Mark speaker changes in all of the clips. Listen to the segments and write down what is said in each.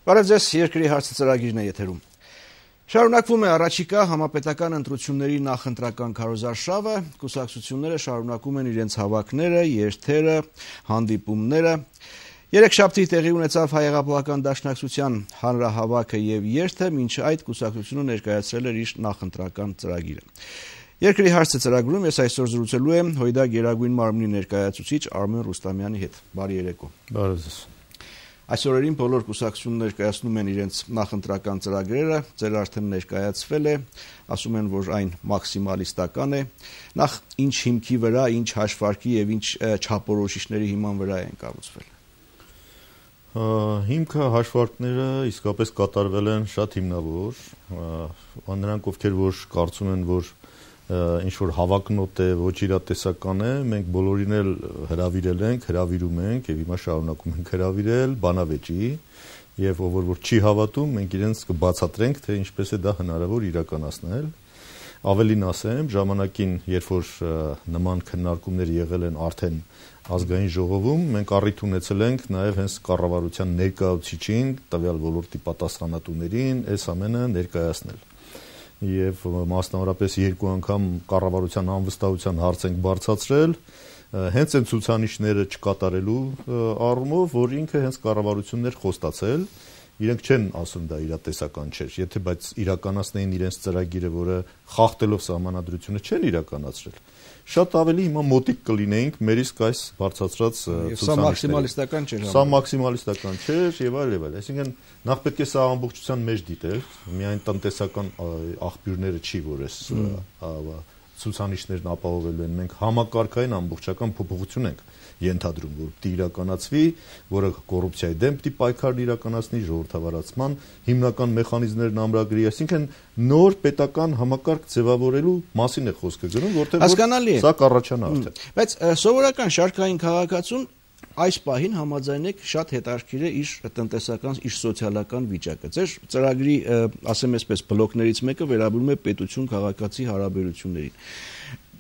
Speaker 1: Բարև ձեզ, երկրի հարցը ծրագիրն է եթերում։ Շարունակվում է առաջիկա համապետական ընտրությունների նախընտրական քարոզարշավը, կուսակցությունները շարունակում են իրենց հավաքները, երթերը, հանդիպումները։ Երեքշաբթի տեղի ունեցավ Հայ-հեղափոխական դաշնակցության հանրահավաքը եւ երթը, մինչ այդ կուսակցությունը ներկայացրել էր իր նախընտրական ծրագիրը։ Երկրի հարցը ծրագրում ես այսօր զրուցելու եմ Հույդա Գերագույն մարմնի ներկայացուցիչ Արմեն Ռուստամյանի հետ։ Բարի երեկո։
Speaker 2: Բարև ձեզ։
Speaker 1: Այսօրերին բոլոր կուսակցությունները ներկայացնում են իրենց նախընտրական ծրագրերը, ձեր արդեն ներկայացվել է, ասում են, որ այն մաքսիմալիստական է։ Նախ ինչ հիմքի վրա, ինչ հաշվարկի եւ ինչ չափորոշիչների հիման վրա են կառուցվել։
Speaker 2: Հիմքը հաշվարկները իսկապես կատարվել են շատ հիմնավոր, նրանք ովքեր որ կարծում են, որ ինչ որ հավակնոտ է, ոչ իրատեսական է, մենք բոլորին էլ հրավիրել ենք, հրավիրում ենք եւ հիմա շարունակում ենք հրավիրել բանավեճի եւ ով որ չի հավատում, մենք իրենց կբացատրենք, թե ինչպես է դա հնարավոր իրականացնել։ Ավելին ասեմ, ժամանակին, երբ որ նման քննարկումներ եղել են արդեն ազգային ժողովում, մենք առիթ ունեցել ենք նաեւ հենց կառավարության ներկայացուցիչին, տվյալ ոլորտի պատասխանատուներին այս ամենը ներկայացնել։ Եվ մասնավորապես երկու անգամ կառավարության անվստահության հարց ենք բարձրացրել, հենց այն ցուցանիշները չկատարելու առումով, որ ինքը հենց կառավարությունն էր խոստացել, իրենք չեն ասում դա իրատեսական չէր, եթե բայց իրականացնեին իրենց ծրագիրը, որը խախտելով սահմանադրությունը չեն իրականացրել, շատ ավելի հիմա մոտիկ կլինեինք մեր իսկ այս բարձրացրած
Speaker 1: ցուցանիշներին։
Speaker 2: Սա մաքսիմալիստական չէր եւ այլ եւ այլ։ Այսինքն նախ պետք է սա ամբողջության մեջ դիտել, միայն տնտեսական աղբյուրները չի, որ այս ցուցանիշներն ապահովելու են։ Մենք համակարգային ամբողջական փոփոխություն ենք ենթադրում, որ պիտի իրականացվի, որը կոռուպցիայի դեմ պիտի պայքար իրականացնի, ժողովրդավարացման հիմնական մեխանիզմներն ամրագրի, այսինքն նոր պետական համակարգ ձևավորելու մասին է խոսքը գնում, որտեղ սա կառաջանա արդեն։
Speaker 1: Բայց սովորական շարքային քաղաքացուն այս պահին համաձայնեք շատ հետաքրքիր է իր տնտեսական, իր սոցիալական վիճակը։ Ձեր ծրագրի, ասեմ այսպես, բլոկներից մեկը վերաբերում է պետություն-քաղաքացի հարաբերություններին։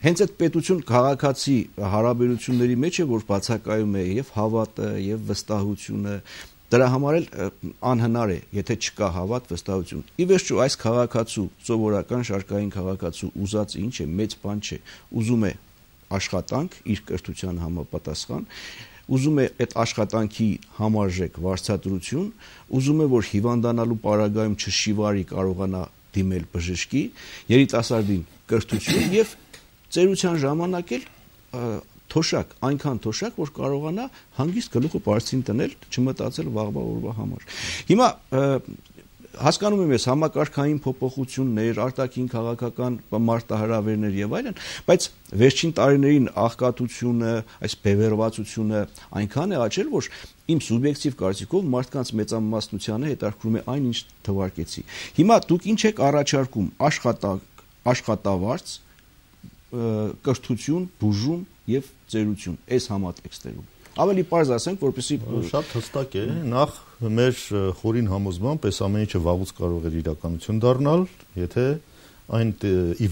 Speaker 1: Հենց այդ պետություն-քաղաքացի հարաբերությունների մեջ է, որ բացակայում է եւ հավատը, եւ վստահությունը, դրա համար էլ անհնար է, եթե չկա հավատ, վստահություն։ Ի վերջո այս քաղաքացու, սովորական շարքային քաղաքացու ուզածը ինչ է, մեծ բան չէ, ուզում է աշխատանք, իր կրթության համապատասխան, ուզում է այդ աշխատանքի համարժեք վարձատրություն, ուզում է, որ հիվանդանալու պարագայում չշիվարի կարողանա դիմել բժշկի, երիտասարդին կրթություն եւ ծերության ժամանակ էլ թոշակ, այնքան թոշակ, որ կարողանա հանգիստ գլուխը բարձին տնել, չմտածել վաղվա օրվա համար։ Հիմա հասկանում եմ ես համակարգային փոփոխություններ, արտաքին քաղաքական մարտահրավերներ եւ այլն, բայց վերջին տարիներին աղքատությունը, այս բևեռվածությունը այնքան է աճել, որ իմ սուբյեկտիվ կարծիքով մարդկանց մեծամասնությանը հետաքրքրում է այն, ինչ թվարկեցի։ Հիմա դուք ինչ եք առաջարկում աշխատավարձ, կրթություն, բուժում եւ ծերություն այս համատեքստերում։ Ավելի պարզ ասենք, որպեսզի
Speaker 2: շատ հստակ է, նախ մեր խորին համոզմամբ այս ամեն ինչը վաղուց կարող էր իրականություն դառնալ, եթե այն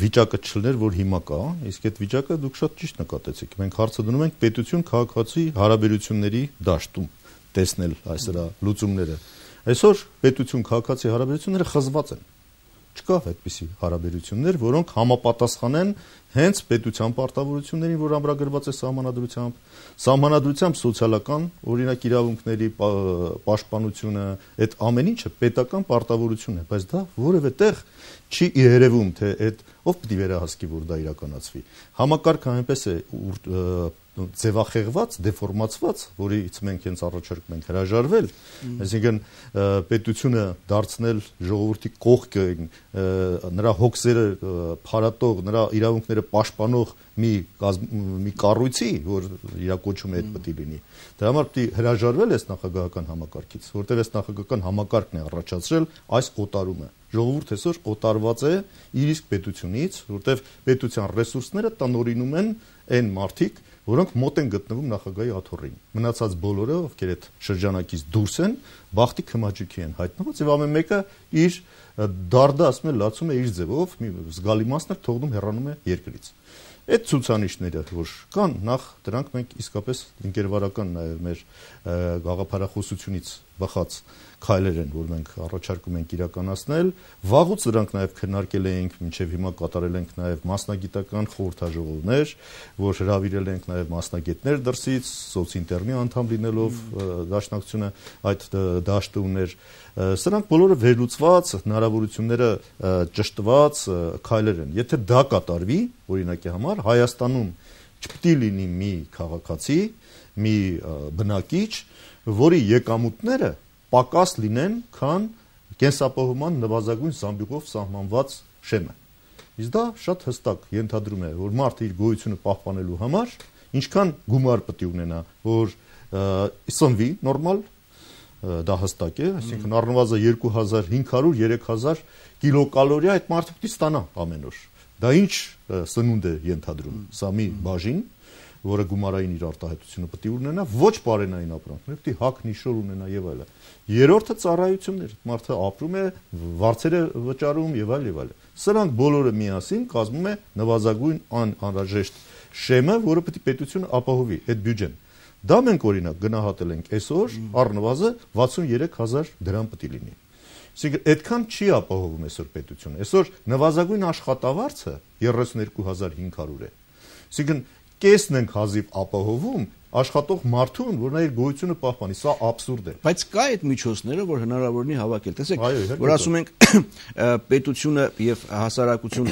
Speaker 2: վիճակը չլներ, որ հիմա կա, իսկ այդ վիճակը դուք շատ ճիշտ նկատեցիք։ Մենք հարցը դնում ենք պետություն-քաղաքացի հարաբերությունների դաշտում տեսնել այս դրա լուծումները։ Այսօր պետություն-քաղաքացի հարաբերությունները խզված են։ Չկա այդպիսի հարաբերություններ, որոնք համապատասխանեն հենց պետության պարտավորություններին, որ ամրագրված է սահմանադրությամբ սոցիալական օրինակ իրավունքների պաշտպանությունը, այդ ամեն ինչը պետական պարտավորություն է, բայց դա որևէ տեղ չի երևում, թե այդ ով պիտի վերահասկի, որ դա իրականացվի։ Համակարգը այնպես է ձևախեղված, դեֆորմացված, որից մենք հենց առաջարկում ենք հրաժարվել, այսինքն պետությունը դարձնել ժողովրդի կողքը, նրա հոգսերը փարատող, նրա իրավունքները պաշտպանող մի կառույցի, որ իր կոչում է այդ պետք է լինի։ Դրա համար պիտի հրաժարվել այս նախագահական համակարգից, որտեղ այս նախագահական համակարգն է առաջացրել այս օտարումը։ Ժողովուրդ այսօր օտարված է իր իսկ պետությունից, որտեղ պետության ռեսուրսները տնօրինում են այն մարդիկ, որոնք մոտ են գտնվում նախագահի աթոռին։ Մնացած բոլորը, ովքեր այդ շրջանակից դուրս են, բախտի քմաջուկի են հայտնված եւ ամեն մեկը իր դարդը, ասում է, լացում է իր ձևով, մի զգալի մասն էլ թողնում հեռանում է երկրից։ Այդ ցուցանիշները, որ կան, նախ դրանք մենք իսկապես ընկերվարական նաև մեր գաղափարախոսությունից բխած քայլեր են, որ մենք առաջարկում ենք իրականացնել, վաղուց դրանք նաև քննարկել էինք, մինչև հիմա կատարել ենք նաև մասնագիտական խորհրդաժողովներ, որ հրավիրել ենք նաև մասնագետներ դրսից, սոցինտերնի անդամ լինելով դաշնակցությունը այդ դաշտը ուներ, սրանք բոլորը վերլուծված, հնարավորությունները ճշտված քայլեր են։ Եթե դա կատարվի, օրինակի համար Հայաստանում չպետք է լինի մի քաղաքացի, մի բնակիչ, որի եկամուտները պակաս լինեն, քան կենսապահովման նվազագույն զամբյուղով սահմանված շեմը։ Իսկ դա շատ հստակ ենթադրում է, որ մարդը իր գոյությունը պահպանելու համար ինչքան գումար պետք է ունենա, որ սնվի նորմալ, դա հստակ է, այսինքն առնվազն 2500-3000 կիլոկալորիա այդ մարդը պետք է ստանա ամեն օր։ Դա ինչ սնունդ է ենթադրում, սա մի բաժին, որը գումարային իր արտահայտությունը պետք է ունենա, ոչ բարենային ապրանքներ, պետք է հակ նիշոր ունենա եւ այլն։ Երրորդը ծառայություններ, մարդը ապրում է, վարձերը վճարում եւ այլ։ Սրանք բոլորը միասին կազմում է նվազագույն անհրաժեշտ շեմը, որը պետք է պետությունը ապահովի, այդ բյուջեն։ Դա մենք օրինակ գնահատել ենք այսօր առնվազն 63000 դրամ պետք է լինի։ Այսինքն այդքան չի ապահովում այսօր պետությունը։ Այսօր նվազագույն աշխատավարձը 32500 է։ Այսինքն կեսն ենք հազիվ ապահովում աշխատող մարդուն, որ նա իր գոյությունը պահպանի, սա աբսուրդ է։
Speaker 1: Բայց կա այդ միջոցները, որ հնարավոր է հավաքել։ Տեսեք, որ ասում ենք պետությունը եւ հասարակություն,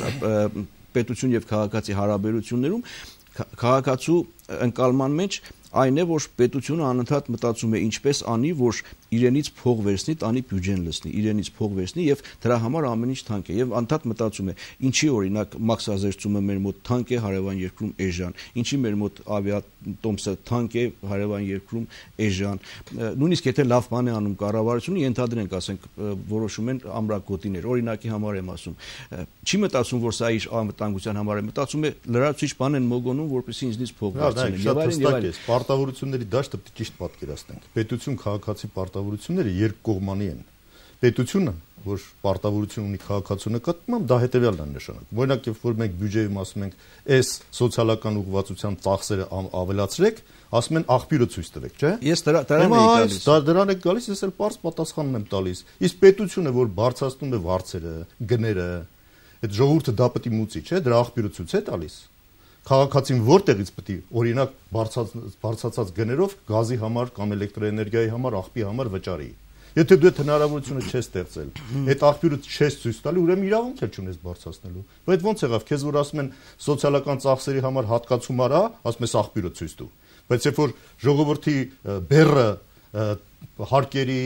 Speaker 1: պետություն եւ քաղաքացի հարաբերություններում քաղաքացու ընկալման մեջ այն է, որ պետությունը անընդհատ մտածում է ինչպես անի, որ իրենից փող վերցնի, տանի բյուջեն լցնի, իրենից փող վերցնի եւ դրա համար ամեն ինչ թանկ է եւ անընդհատ մտածում է ինչի օրինակ մաքսազերծումը մեր մոտ թանկ է հարևան երկրում էժան, ինչի մեր մոտ ավիատոմսը թանկ է հարևան երկրում էժան, նույնիսկ եթե լավ բան է անում կառավարությունը, ենթադրենք, ասենք, որոշում են ամրագոտիներ, օրինակի համար եմ ասում, չի մտածում, որ սա իր անվտանգության համար է, մտածում է լրացուցիչ բան են մոգոնում, որպեսզի ինձնից փող վերցնեն եւ այլն։
Speaker 2: Պարտավորությունների դաշտը պետք է ճիշտ պատկերացնենք։ Պետություն քաղաքացի պարտավորությունները երկկողմանի են։ Պետությունը, որ պարտավորություն ունի քաղաքացու նկատմամբ, դա հետեւյալն է նշանակում։ Օրինակ, երբ որ մենք բյուջեում ասում ենք, այս սոցիալական ուղղվածության ծախսերը ավելացրեք, ասում են աղբյուրը ցույց տվեք, չէ՞։
Speaker 1: Ես դրան եմ գալիս։
Speaker 2: Դրան եք գալիս, ես էլ པարզ պատասխանն եմ տալիս։ Իսկ պետությունը, որ բարձրացնում է վարձերը, գները, այդ ժողովուրդը դա պետք է մուծի, չէ՞, դրա աղբյուրը ցույց է տալիս։ Քաղաքացին որտեղից պետք է օրինակ բարձրացած գներով գազի համար կամ էլեկտրոէներգիայի համար աղբի համար վճարի։ Եթե դու այդ հնարավորությունը չես ստեղծել, այդ աղբյուրը չես ցույց տալի, ուրեմն իրավունք էլ չունես բարձրացնելու։ Բայց ո՞նց եղավ, քեզ որ ասում են սոցիալական ծախսերի համար հատկացում արա, ասում ես աղբյուրը ցույց տու։ Բայց երբ որ ժողովրդի բեռը հարկերի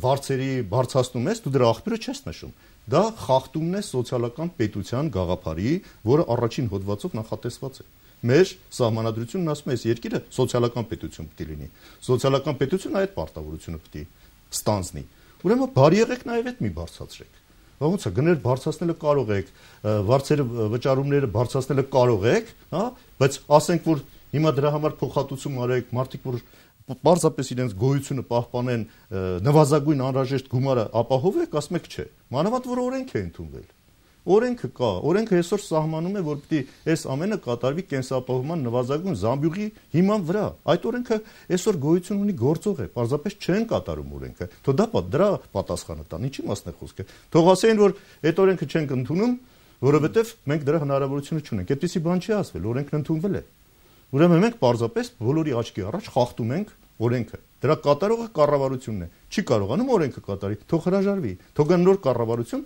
Speaker 2: վարձերի բարձրացնում ես, դու դրա աղբյուրը չես նշում։ Դա խախտումն է սոցիալական պետության գաղափարի, որը առաջին հոդվածով նախատեսված է։ Մեր սահմանադրությունն ասում է, այս երկիրը սոցիալական պետություն պետք է լինի։ Սոցիալական պետությունը այդ պարտավորությունը պետք է ստանձնի։ Ուրեմն բարի եղեք նաև այդ մի բարձրացրեք։ Ոնց է, գներ բարձրացնելը կարող եք, վարձերը վճարումները բարձրացնելը կարող եք, հա, բայց ասենք որ հիմա դրա համար փոխհատուցում արեք, մարդիկ որ պարզապես իրենց գոյությունը պահպանեն, նվազագույն անհրաժեշտ գումարը ապահովեք, ասում եք չէ։ Մանավանդ որ օրենք է ընդունվել։ Օրենքը կա, օրենքը այսօր սահմանում է, որ պետք է այս ամենը կատարվի կենսապահովման նվազագույն զամբյուղի հիման վրա։ Այդ օրենքը այսօր գոյություն ունի, գործող է, պարզապես չեն կատարում օրենքը։ Թող դա դրա պատասխանը տան, ինչի մասն է խոսքը։ Թող ասեն, որ այդ օրենքը չենք ընդունում, որովհետև մենք դրա հնարավորությունը չունենք։ Այդպիսի բան չի ասվել, օրենքն ընդունվել է։ Ուրեմն մենք պարզապես բոլորի աչքի առաջ խախտում ենք օրենքը։ Դրա կատարողը կառավարությունն է։ Չի կարողանում օրենքը կատարի, թող հրաժարվի, թող գա նոր կառավարություն,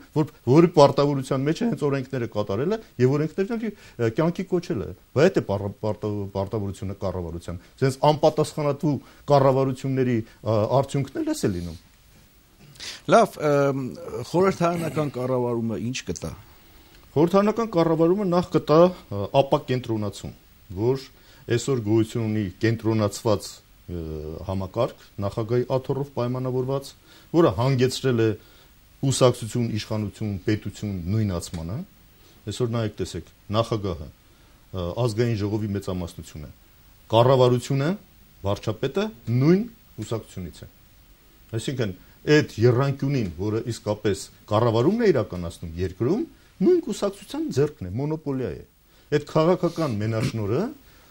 Speaker 2: որի պարտավորության մեջ է հենց օրենքները կատարելը եւ օրենքները կյանքի կոչելը։ Բայց այդ է պարտավորությունը կառավարության։ Այսինքն անպատասխանատու կառավարությունների արդյունքն էլ է լինում։
Speaker 1: Լավ, խորհրդարանական կառավարումը ինչ կտա։
Speaker 2: Խորհրդարանական կառավարումը նախ կտա ապակենտրոնացում, որ այսօր գոյություն ունի կենտրոնացված համակարգ, նախագահի աթոռով պայմանավորված, որը հանգեցրել է կուսակցություն, իշխանություն, պետություն նույնացմանը։ Այսօր նայեք տեսեք, նախագահը, ազգային ժողովի մեծամասնությունը, կառավարությունը, վարչապետը նույն կուսակցությունից է։ Այսինքն այդ եռանկյունին, որը իսկապես կառավարումն է իրականացնում երկրում, նույն կուսակցության ձեռքն է, մոնոպոլիա է։ Այդ քաղաքական մենաշնորհը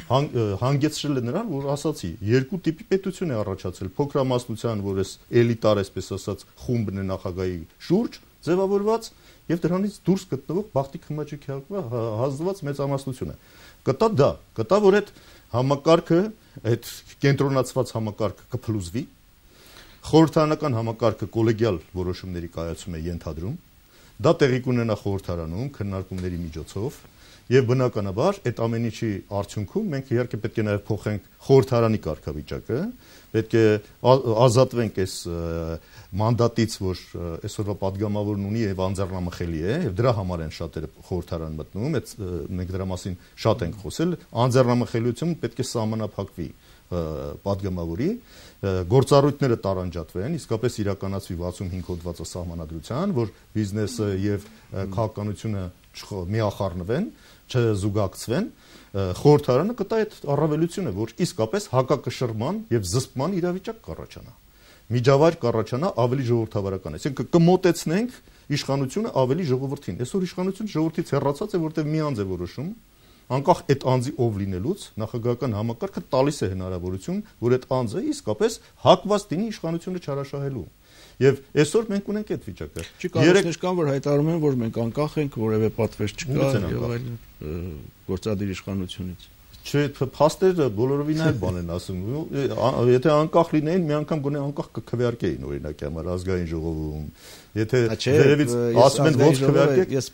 Speaker 2: հանգեցրել է նրան, որ ասացի, երկու տիպի պետություն է առաջացել, փոքրամասնության, որ էս էլիտար, այսպես ասած, խումբն է նախագահի շուրջ ձևավորված եւ դրանից դուրս գտնվող Բախտի Քմաչիկի հազդված մեծամասնությունը։ Կտա, որ այդ համակարգը, այդ կենտրոնացված համակարգը կփլուզվի, խորհրդարանական համակարգը կոլեգիալ որոշումների կայացում է ենթադրում, դա տեղի կունենա խորհրդարանում քննարկումների միջոցով եւ բնականաբար այդ ամեն ինչի արդյունքում մենք իհարկե պետք է նաեւ փոխենք խորհրդարանի կարգավիճակը, պետք է ազատվենք այս մանդատից, որ այսօրվա падգամավորն ունի եւ անձեռնամխելի է եւ դրա համար են շատերը խորհրդարան մտնում, այդ մենք դրա մասին շատ ենք խոսել, անձեռնամխելիությունը պետք է սահմանափակվի падգամավորի, գործառույթները տարանջատվեն, իսկապես իրականացվի 65 հոդվածը սահմանադրության, որ բիզնեսը եւ քաղաքականությունը միախառնվեն, չզուգակցվեն, խորհրդարանը կտա այդ առավելությունը, որ իսկապես հակակշռման եւ զսպման իրավիճակ կառաջանա։ Միջավայր կառաջանա ավելի ժողովրդավարական, այսինքն կմոտեցնենք իշխանությունը ավելի ժողովրդին։ Այսօր իշխանությունը ժողովրդից հեռացած է, որտեղ մի անձ է որոշում, անկախ այդ անձի ով լինելուց, նախագահական համակարգը տալիս է հնարավորություն, որ այդ անձը իսկապես հակված դինի իշխանությունը չարաշահելու։ Եվ այսօր մենք ունենք այդ վիճակը։
Speaker 1: Չի կան, որ հայտարարում են, որ մենք անկախ ենք, որևէ պատվեր չկա եւ այլ գործադիր իշխանությունից։
Speaker 2: Չէ, փաստերը բոլորովին այլ բան են ասում։ Եթե անկախ լինեին, մի անգամ գոնե անկախ կքվեարկեին օրինակի համար ազգային ժողովում։ Եթե վերևից ասում են ոնց քվեարկեք,
Speaker 1: ես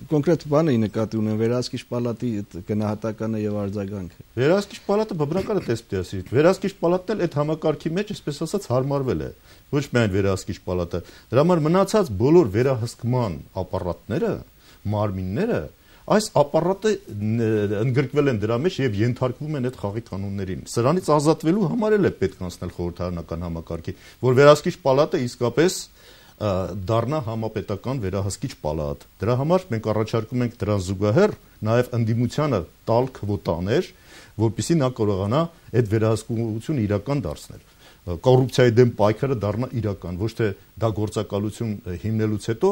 Speaker 1: կոնկրետ բան էի նկատի ունեմ վերահսկիչ պալատի գնահատականը եւ արձագանքը։
Speaker 2: Վերահսկիչ պալատը բնական է տեսպի ասի։ Վերահսկիչ պալատն էլ այդ համակարգի մեջ, այսպես ասած, հարմարվել է։ Ոչ միայն վերահսկիչ պալատը, դրա համար մնացած բոլոր վերահսկման ապարատները, մարմինները այս ապարատը ընդգրկվել են դրա մեջ եւ ենթարկվում են այդ խաղի կանոններին։ Սրանից ազատվելու համար էլ է պետք անցնել խորհրդարանական համակարգի, որ վերահսկիչ պալատը իսկապես դառնա համապետական վերահսկիչ պալատ։ Դրա համար մենք առաջարկում ենք դրան զուգահեռ նաեւ ընդդիմությանը տալ քվոտաներ, որպեսզի նա կարողանա այդ վերահսկողությունը իրական դարձնել։ Կոռուպցիայի դեմ պայքարը դառնա իրական, ոչ թե դա գործակալություն հիմնելուց հետո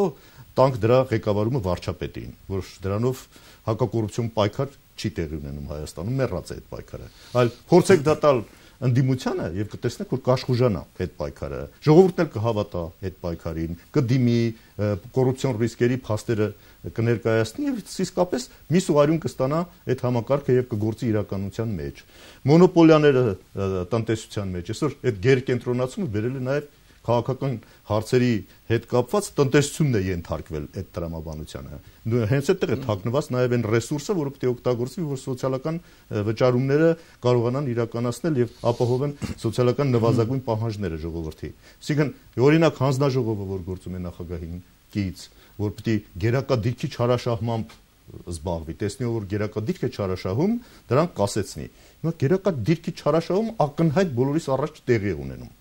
Speaker 2: տանք դրա ղեկավարումը վարչապետին, որ դրանով հակակոռուպցիոն պայքար չի տեղի ունենում Հայաստանում, մեռած է այդ պայքարը։ Այլ փորձեք դա տալ ընդդիմությանը եւ կտեսնեք, որ կաշխուժանա այդ պայքարը։ Ժողովուրդն էլ կհավատա այդ պայքարին, կդիմի կոռուպցիոն ռիսկերի փաստերը կներկայացնի եւ իսկապես մի սուղարյուն կստանա այդ համակարգը եւ կգործի իրականության մեջ։ Մոնոպոլիաները տնտեսության մեջ, այսօր այդ գերկենտրոնացումը բերել է նաեւ քաղաքական հարցերի հետ կապված տնտեսությունն է ենթարկվել այդ տրամաբանությանը։ Հենց այդտեղ է թաքնված նաև այն ռեսուրսը, որը պետք է օգտագործվի, որ սոցիալական վճարումները կարողանան իրականացնել եւ ապահովեն սոցիալական նվազագույն պահանջները ժողովրդի։ Այսինքն, օրինակ հանձնաժողովը, որ գործում է նախագահին կից, որ պետք է գերակա դիրքի չարաշահմամբ զբաղվի, տեսնի որ գերակա դիրք է չարաշահում, դրան կասեցնի։ Հիմա գերակա դիրքի չարաշահում ակնհայտ բոլորիս առաջ տեղի է ունենում։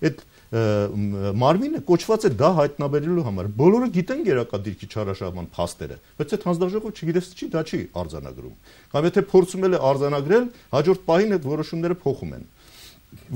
Speaker 2: Այդ մարմինը կոչված է դա հայտնաբերելու համար։ Բոլորը գիտեն գերակա դիրքի չարաշահման փաստերը, բայց այդ հանձնաժողովը չգիտես չի, դա չի արձանագրում։ Կամ եթե փորձում էլ է արձանագրել, հաջորդ պահին այդ որոշումները փոխում են,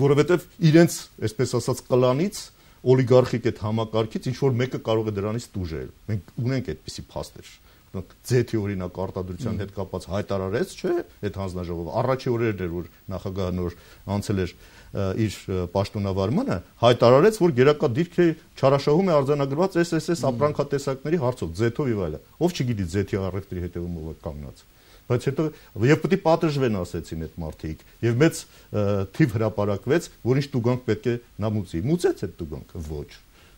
Speaker 2: որովհետև իրենց, այսպես ասած, կլանից օլիգարխիկ այդ համակարգից ինչ որ մեկը կարող է դրանից տուժել։ Մենք ունենք այդպիսի փաստեր։ Ձեթի օրինակ արտադրության հետ կապված հայտարարեց, չէ՞, այդ հանձնաժողովը առաջի օրերն էր, որ նախագահը նոր անցել էր իր պաշտոնավարմանը, հայտարարեց, որ գերակա դիրքը չարաշահում է արձանագրված SSS ապրանքատեսակների հարցով, ձեթով եւ այլն։ Ով չգիտի ձեթի առևտրի հետևում ով է կանգնած։ Բայց հետո եւ պետք է պատժվեն, ասեցին այդ մարդիկ, եւ մեծ թիվ հրապարակվեց, որ ինչ տուգանք պետք է նա մուծի։ Մուծեց այդ տուգանքը ոչ,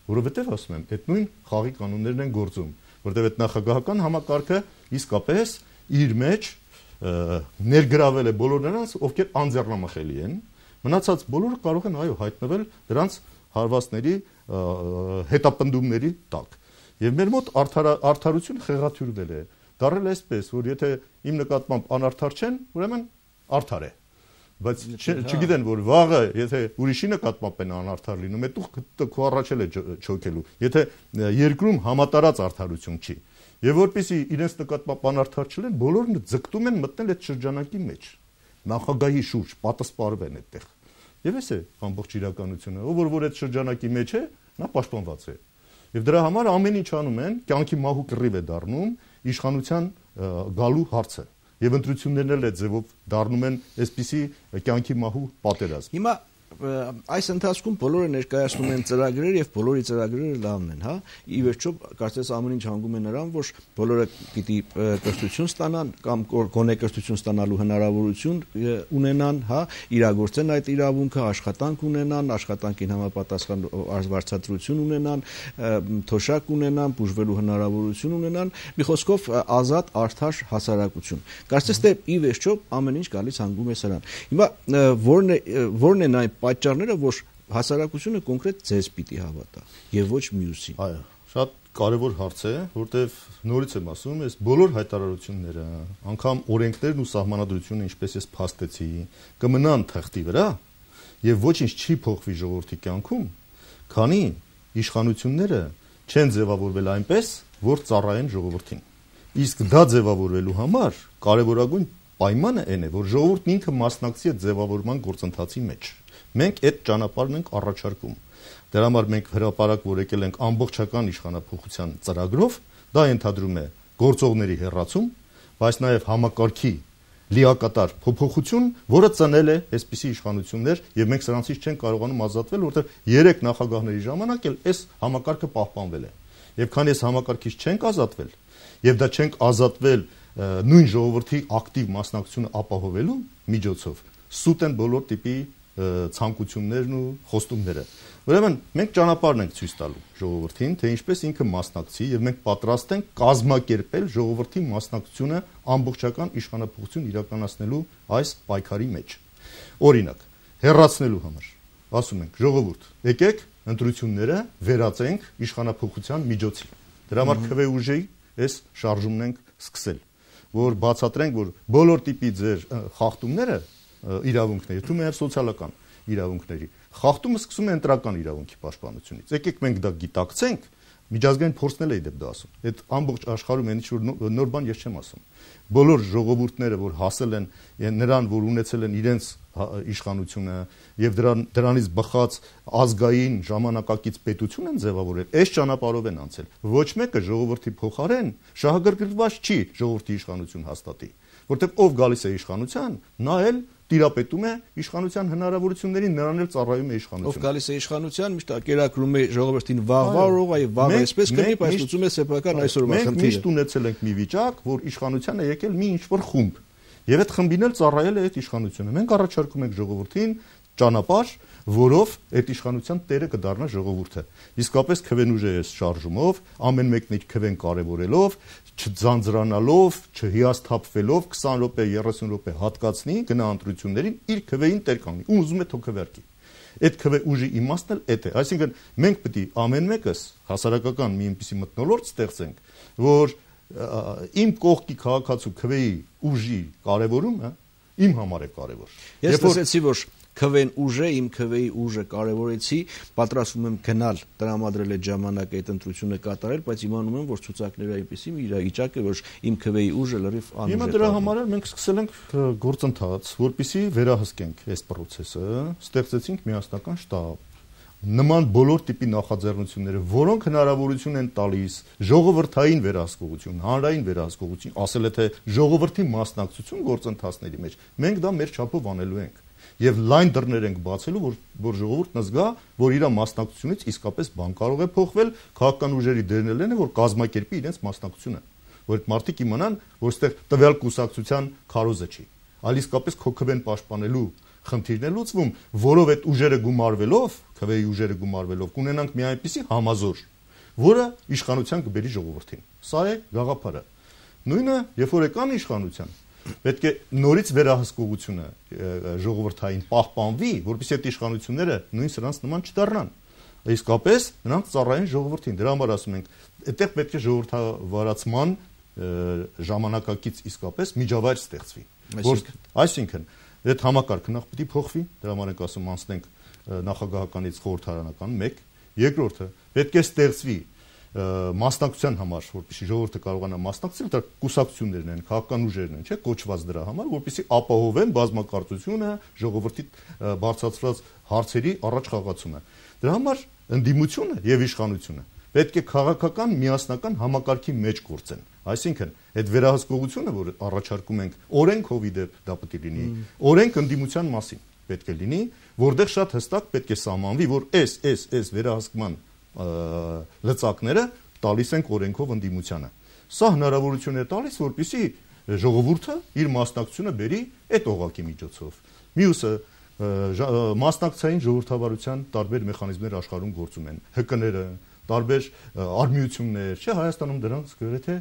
Speaker 2: որովհետեւ ասում եմ, այդ նույն խաղի կանոններն են գործում, որտեղ այդ նախագահական համակարգը իսկապես իր մեջ ներգրավել է բոլոր նրանց, ովքեր անձեռնամխելի են, մնացած բոլորը կարող են այո հայտնվել դրանց հարվածների հետապնդումների տակ։ Եվ մեր մոտ արդարությունը խեղաթյուրվել է։ Դառել է այսպես, որ եթե իմ նկատմամբ անարդար չեն, ուրեմն արդար է։ Բայց չգիտեն, որ վաղը, եթե ուրիշի նկատմամբ են անարդար լինում, հետո քո առաջել է չոքելու։ Եթե երկրում համատարած արդարություն չի, եւ որպեսզի իրենց նկատմամբ անարդար չլեն, բոլորը ձգտում են մտնել այդ շրջանակի մեջ։ Նախագահի շուրջ պատասպարվեն այդտեղ։ Եվ էս է ամբողջ իրականությունը, ով որ այդ շրջանակի մեջ է, նա պաշտպանված է։ Եվ դրա համար ամեն ինչ անում են, կյանքի մահու կռիվ է դառնում իշխանության գալու հարցը։ եւ ընտրություններն էլ այդ ձևով դառնում են այսպիսի կյանքի մահու պատերազմ։
Speaker 1: Հիմա այս ընթացքում բոլորը ներկայացնում են ծրագրեր եւ բոլորի ծրագրերը լավն են, հա։ Ի վերջո կարծես ամեն ինչ հանգում է նրան, որ բոլորը պիտի կրթություն ստանան կամ գոնե կրթություն ստանալու հնարավորություն ունենան, հա, իրագործեն այդ իրավունքը, աշխատանք ունենան, աշխատանքին համապատասխան վարձատրություն ունենան, թոշակ ունենան, բուժվելու հնարավորություն ունենան, մի խոսքով ազատ արդար հասարակություն։ Կարծես թե ի վերջո ամեն ինչ գալիս հանգում է սրան։ Հիմա որն են այն պատճառները, որ հասարակությունը կոնկրետ ձեզ պիտի հավատա եւ ոչ մյուսին։
Speaker 2: Այո, շատ կարևոր հարց է, որտեվ նորից եմ ասում, այս բոլոր հայտարարությունները, անգամ օրենքներն ու սահմանադրությունը, ինչպես ես փաստեցի, կմնան թղթի վրա եւ ոչինչ չի փոխվի ժողովրդի կյանքում, քանի իշխանությունները չեն ձևավորվել այնպես, որ ծառայեն ժողովրդին։ Իսկ դա ձևավորվելու համար կարևորագույն պայմանը այն է, որ ժողովուրդն ինքը մասնակցի այդ ձևավորման գործընթացի մեջ։ Մենք այդ ճանապարհն ենք առաջարկում։ Դրա համար մենք հրապարակ որ եկել ենք ամբողջական իշխանափոխության ծրագրով, դա ենթադրում է գործողների հեռացում, բայց նաև համակարգի լիակատար փոփոխություն, որը ծնել է այսպիսի իշխանություններ, եւ մենք սրանցից չենք կարողանում ազատվել, որտեղ 3 նախագահների ժամանակ էլ այս համակարգը պահպանվել է։ Եվ քանի այս համակարգից չենք ազատվել, եւ դա չենք ազատվել նույն ժողովրդի ակտիվ մասնակցությունը ապահովելու միջոցով, սուտ են բոլոր տիպի ցանկություններն ու խոստումները։ Ուրեմն մենք ճանապարհն ենք ցույց տալու ժողովրդին, թե ինչպես ինքը մասնակցի, եւ մենք պատրաստ ենք կազմակերպել ժողովրդի մասնակցությունը ամբողջական իշխանափոխություն իրականացնելու այս պայքարի մեջ։ Օրինակ, հեռացնելու համար ասում ենք ժողովուրդ, եկեք ընտրությունները վերածենք իշխանափոխության միջոցի։ Դրա համար քվե ուժի այս շարժումն ենք սկսել, որ բացատրենք, որ բոլոր տիպի ձեր խախտումները իրավունքների, թվում է սոցիալական իրավունքների խախտումը սկսում է ընտրական իրավունքի պաշտպանությունից։ Եկեք մենք դա գիտակցենք, միջազգային փորձն էլ է դեպ դա ասում։ Այդ ամբողջ աշխարհում այն ինչ-որ նոր բան ես չեմ ասում։ Բոլոր ժողովուրդները, որ հասել են նրան, որ ունեցել են իրենց իշխանությունը եւ դրանից բխած ազգային ժամանակակից պետություն են ձևավորել, այս ճանապարհով են անցել։ Ոչ մեկը ժողովրդի փոխարեն շահագրգռված չի ժողովրդի իշխանություն հաստատի, որտեղ ով գալիս է իշխանության, նա էլ տիրապետում է իշխանության հնարավորություններին, նրան էլ ծառայում է իշխանությունը։
Speaker 1: Ով գալիս է իշխանության, միշտ կերակրում է ժողովրդին վաղվա օրվա եւ վաղ այսպես կնի, բայց լուծում է սեփական այսօրվա խնդիրը։
Speaker 2: Մենք միշտ ունեցել ենք մի վիճակ, որ իշխանության է եկել մի ինչ-որ խումբ, եւ այդ խմբին էլ ծառայել է այդ իշխանությունը։ Մենք առաջարկում ենք ժողովրդին ճանապարհ, որով այդ իշխանության տերը կդառնա ժողովուրդը։ Իսկապես քվեն ուժ է այս շարժումով, ամեն մեկն իր քվեն կարևորելով, չձանձրանալով, չհիասթափվելով 20 րոպե, 30 րոպե հատկացնի գնա ընտրություններին, իր քվեին տեր կանգնի, ում ուզում է թող քվերքի։ Այդ քվե ուժի իմաստն էլ այդ է։ Այսինքն մենք պետք է ամեն մեկս հասարակական մի այնպիսի մթնոլորտ ստեղծենք, որ իմ կողքի քաղաքացու քվեի ուժի կարևորումը իմ համար է կարևոր։
Speaker 1: Ես լսեցի, որ քվեն ուժը, իմ քվեի ուժը կարևորեցի, պատրաստվում եմ գնալ տրամադրել այդ ժամանակը այդ ընտրությունը կատարել, բայց իմանում եմ, որ ցուցակները այնպեսի մի իրավիճակ է, որ իմ քվեի ուժը լրիվ անուժ է։
Speaker 2: Հիմա դրա համար էլ մենք սկսել ենք գործընթաց, որպեսզի վերահսկենք այս process-ը, ստեղծեցինք միասնական շտաբ։ Նման բոլոր տիպի նախաձեռնությունները, որոնք հնարավորություն են տալիս ժողովրդային վերահսկողություն, հանրային վերահսկողություն, ասել է թե ժողովրդի մասնակցություն գործընթացների մեջ, մենք դա մեր չափով անելու ենք եւ լայն դռներ ենք բացելու, որ ժողովուրդն զգա, որ իր մասնակցությունից իսկապես բան կարող է փոխվել, քաղաքական ուժերի դերն են, որ կազմակերպի իրենց մասնակցությունը, որ այդ մարդիկ իմանան, որ այստեղ տվյալ կուսակցության քարոզը չի, այլ իսկապես քո քվեն պաշտպանելու խնդիրն է լուծվում, որով այդ ուժերը գումարվելով, քվեի ուժերը գումարվելով, կունենանք մի այնպիսի համազոր, որը իշխանության կբերի ժողովրդին։ Սա է գաղափարը։ Նույնը, երբ որ եկան իշխանության, պետք է նորից վերահսկողությունը ժողովրդային պահպանվի, որպեսզի այդ իշխանությունները նույն սրանց նման չդառնան։ Իսկապես նրանք ծառայեն ժողովրդին։ Դրա համար ասում ենք, այդտեղ պետք է ժողովրդավարացման ժամանակակից իսկապես միջավայր ստեղծվի։ Այսինքն այդ համակարգը նախ պետք է փոխվի, դրա համար ենք ասում անցնենք նախագահականից խորհրդարանական 1, երկրորդը պետք է ստեղծվի մասնակցության համար, որպեսզի ժողովուրդը կարողանա մասնակցել, դա կուսակցություններն են, քաղաքական ուժերն են, չէ՞, կոչված դրա համար, որպեսզի ապահովեն բազմակարծությունը, ժողովրդի բարձրացված հարցերի առաջ խաղացումը։ Դրա համար ընդդիմությունը եւ իշխանությունը պետք է քաղաքական միասնական համակարգի մեջ գործեն։ Այսինքն, այդ վերահսկողությունը, որ առաջարկում ենք օրենքով իդեպ դա պետք է լինի, օրենք ընդդիմության մասին պետք է լինի, որտեղ շատ հստակ պետք է սահմանվի, որ այս վերահսկման լծակները տալիս ենք օրենքով ընդդիմությանը։ Սա հնարավորություն է տալիս, որպեսզի ժողովուրդը իր մասնակցությունը բերի այդ օղակի միջոցով։ Մյուսը մասնակցային ժողովրդավարության տարբեր մեխանիզմներ աշխարհում գործում են, ՀԿ-ները, տարբեր արմիություններ, չէ, Հայաստանում դրանց գրեթե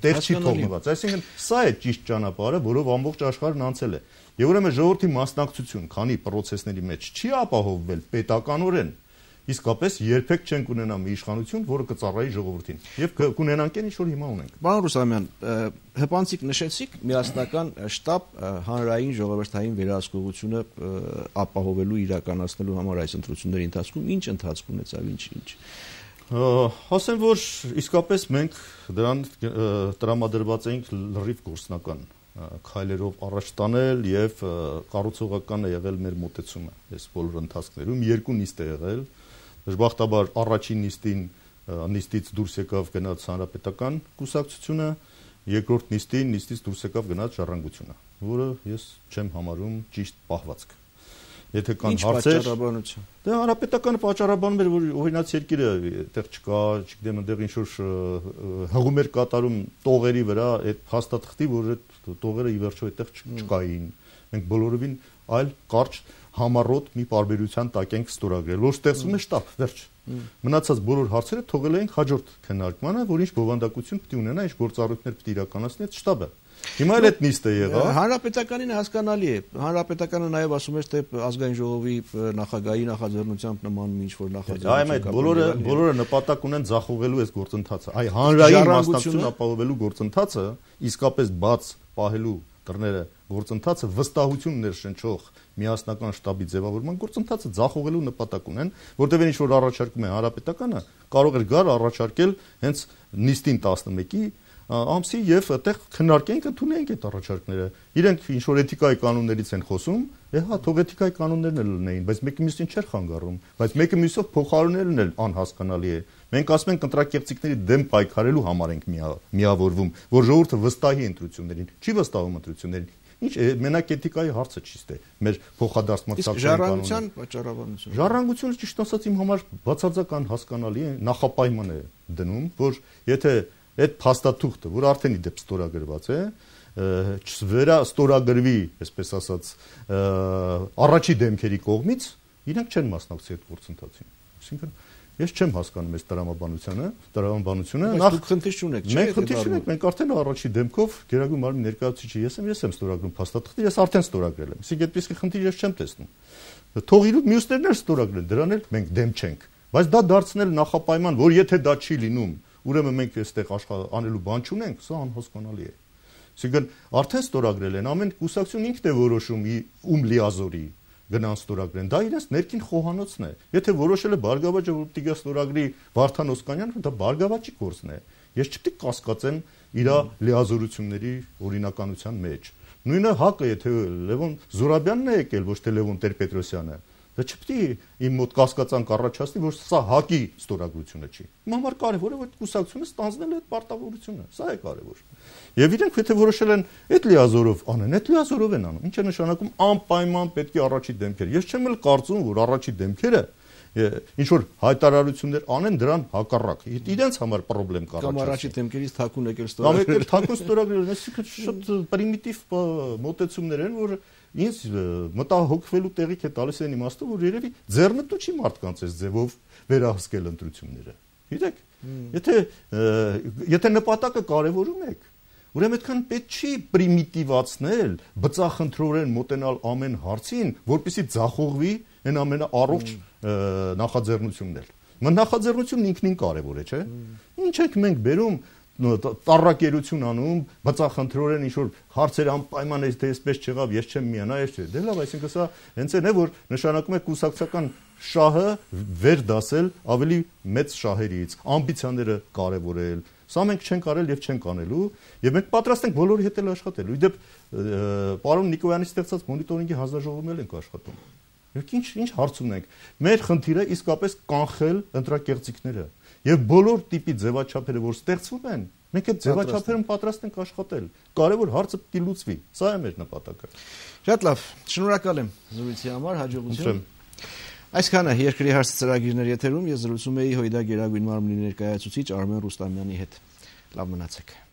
Speaker 2: տեղ չի թողնված։ Այսինքն, սա է ճիշտ ճանապարհը, որով ամբողջ աշխարհն անցել է։ Եվ ուրեմն ժողովրդի մասնակցություն, քանի պրոցեսների մեջ չի ապահովվել պետականորեն, իսկապես երբեք չենք ունենա մի իշխանություն, որը կծառայի ժողովրդին։ Եվ կունենանք այն, ինչ որ հիմա ունենք։
Speaker 1: Պարոն Ռուսամյան, հպանցիկ նշեցիք միասնական շտաբ հանրային ժողովրդային վերահսկողությունը ապահովելու իրականացնելու համար այս ընտրությունների ընթացքում ինչ ընթացք ունեցավ, ինչ։
Speaker 2: Ասեմ, որ իսկապես մենք դրան տրամադրված էինք լրիվ գործնական քայլերով առաջ տանել եւ կառուցողական է եղել մեր մոտեցումը այս բոլոր ընթացքներում։ Երկու նիստ է եղել։ Դժբախտաբար առաջին նիստից դուրս եկավ գնաց հանրապետական կուսակցությունը, երկրորդ նիստից դուրս եկավ գնաց Ժառանգությունը, որը ես չեմ համարում ճիշտ պահվածք։ Եթե կան հարցեր, դե հանրապետականը պատճառաբանում էր, որ օրինաց երկիրը այդտեղ չկա, չգիտեմ, այնտեղ ինչ որ հղում էր կատարում տողերի վրա, այդ փաստաթղթի, որ այդ տողերը ի վերջո այդտեղ չկային։ Մենք բոլորովին այլ կարճ համառոտ մի պարբերության տակ ենք ստորագրել, որ ստեղծում է շտաբ, վերջ։ Մնացած բոլոր հարցերը թողել ենք հաջորդ քննարկմանը, որ ինչ բովանդակություն պետք է ունենա, ինչ գործառույթներ պետք է իրականացնի այդ շտաբը։ Հիմա էլ այդ նիստը եղավ։
Speaker 1: Հանրապետականին հասկանալի է։ Հանրապետականը նաև ասում էր, թե ազգային ժողովի նախագահի նախաձեռնությամբ նման ինչ որ նախաձեռնություն։
Speaker 2: Այդ բոլորը նպատակ ունեն ձախողելու այս գործընթացը։ Այ հանրային մասնակցություն ապահովելու գործընթացը, իսկապես բաց պահելու դռները գործընթացը վստահություն ներշնչող միասնական շտաբի ձևավորման գործընթացը ձախողելու նպատակ ունեն, որտեղ ինչ որ առաջարկում է հանրապետականը, կարող էր գալ առաջարկել հենց նիստին 11-ի ամսի եւ այդտեղ քննարկենք, ընդունենք այդ առաջարկները։ Իրենք ինչ որ էթիկայի կանոններից են խոսում, հա, թող էթիկայի կանոններն էլ լինեին, բայց մեկը մյուսին չէր խանգարում, բայց մեկը մյուսով փոխարինելն էլ անհասկանալի է։ Մենք ասում ենք ընտրակեղծիքների դեմ պայքարելու համար ենք միավորվում, որ ժողովուրդը վստահի ընտրություններին, չի վստահում ընտրություններին։ Ինչ մենակ էթիկայի հարցը չի ստե մեր փոխադարձման
Speaker 1: ժառանգության պատճառաբանությունը։
Speaker 2: Ժառանգությունը ճիշտ ասած իմ համար բացարձակ անհասկանալի է, նախապայման է դնում, որ եթե այդ փաստաթուղթը, որ արդեն իդեպ ստորագրված է, վերաստորագրվի, այսպես ասած, առաջի դեմքերի կողմից, իրենք չեն մասնակցի այդ գործընթացին։ Այսինքն ես չեմ հասկանում այս տրամաբանությունը,
Speaker 1: նախ խնդիր չունեք, չէ՞։
Speaker 2: Մենք խնդիր չունենք, մենք արդեն առաջի դեմքով Գերագույն մարմնի ներկայացուցիչը ես եմ ստորագրում փաստաթղթը, ես արդեն ստորագրել եմ։ Իսկ այդպիսի խնդիր ես չեմ տեսնում։ Թող իր մյուսներն էլ ստորագրեն, դրան էլ մենք դեմ չենք։ Բայց դա դարձնել նախապայման, որ եթե դա չի լինում, ուրեմն մենք այստեղ անելու բան չունենք, սա անհասկանալի է։ Այսինքն արդեն ստորագրել են, ամեն կուսակցություն ինքն է որոշում ում լիազորի գնան ստորագրեն, դա իրենց ներքին խոհանոցն է։ Եթե որոշել է Բարգավաճը, որ պիտի գա ստորագրի Վարդան Օսկանյանը, դա Բարգավաճի գործն է։ Ես չպետք է կասկածեմ իր լիազորությունների օրինականության մեջ։ Նույնը ՀԱԿ-ը, եթե Լևոն Զուրաբյանն է եկել, ոչ թե Լևոն Տեր-Պետրոսյանը, դա չպետք է իմ մոտ կասկածանք առաջացնի, որ սա ՀԱԿ-ի ստորագրությունը չի։ Իմ համար կարևոր է, որ կուսակցությունը ստանձնել է այդ պարտավորությունը, սա է կարևոր։ Եվ իրենք եթե որոշել են այդ լիազորով անեն, այդ լիազորով են անում։ Ինչ է նշանակում անպայման պետք է առաջի դեմքեր։ Ես չեմ էլ կարծում, որ առաջի դեմքերը ինչ որ հայտարարություններ անեն դրան հակառակ։ Իրենց համար խնդրեմ կառաջացնի։
Speaker 1: Կամ առաջի դեմքերից թաքուն եկել ստորագրել։
Speaker 2: Կամ թաքուն ստորագրել, այսինքն շատ պրիմիտիվ մոտեցումներ են, որ ինձ մտահոգվելու տեղիք է տալիս այն իմաստով, որ երևի ձեռնտու չի մարդկանց այս ձևով վերահսկել ընտրությունները։ Գիտեք, եթե նպատակը կարևորում եք, ուրեմն այդքան պետք չի պրիմիտիվացնել, բծախնդրորեն մոտենալ ամեն հարցին, որպեսզի ձախողվի այն ամենաառողջ նախաձեռնությունն էլ։ Նախաձեռնությունն ինքնին կարևոր է, չէ՞։ Ինչ ենք մենք բերում տառակերություն անում, բծախնդրորեն ինչ որ հարցեր անպայման է, թե այսպես չեղավ, ես չեմ միանա, ես չէ։ Դե լավ, այսինքն սա հենց այն է, որ նշանակում է կուսակցական շահը վեր դասել ավելի մեծ շահերից, ամբիցիաները կարևորել։ Սա մենք չենք արել եւ չենք անելու, եւ մենք պատրաստ ենք բոլորի հետ էլ աշխատելու։ Իդեպ պարոն Նիկոյանի ստեղծած մոնիտորինգի հանձնաժողովն էլ ենք աշխատում։ Ինչ հարց ունենք։ Մեր խնդիրը իսկապես կանխել ընտրակեղծիքները եւ բոլոր տիպի ձևաչափերը, որ ստեղծվում են, մենք այդ ձևաչափերում պատրաստ ենք աշխատել։ Կարևոր հարցը պիտի լուծվի։ Սա է մեր նպատակը։
Speaker 1: Շատ լավ, շնորհակալ եմ զրույցի համար, հաջողություն։ Այսքանը երկրի հարցը ծրագիրներ եթերում ես զրուցում էի ՀՅԴ Գերագույն մարմնի ներկայացուցիչ Արմեն Ռուստամյանի հետ։ Լավ մնացեք։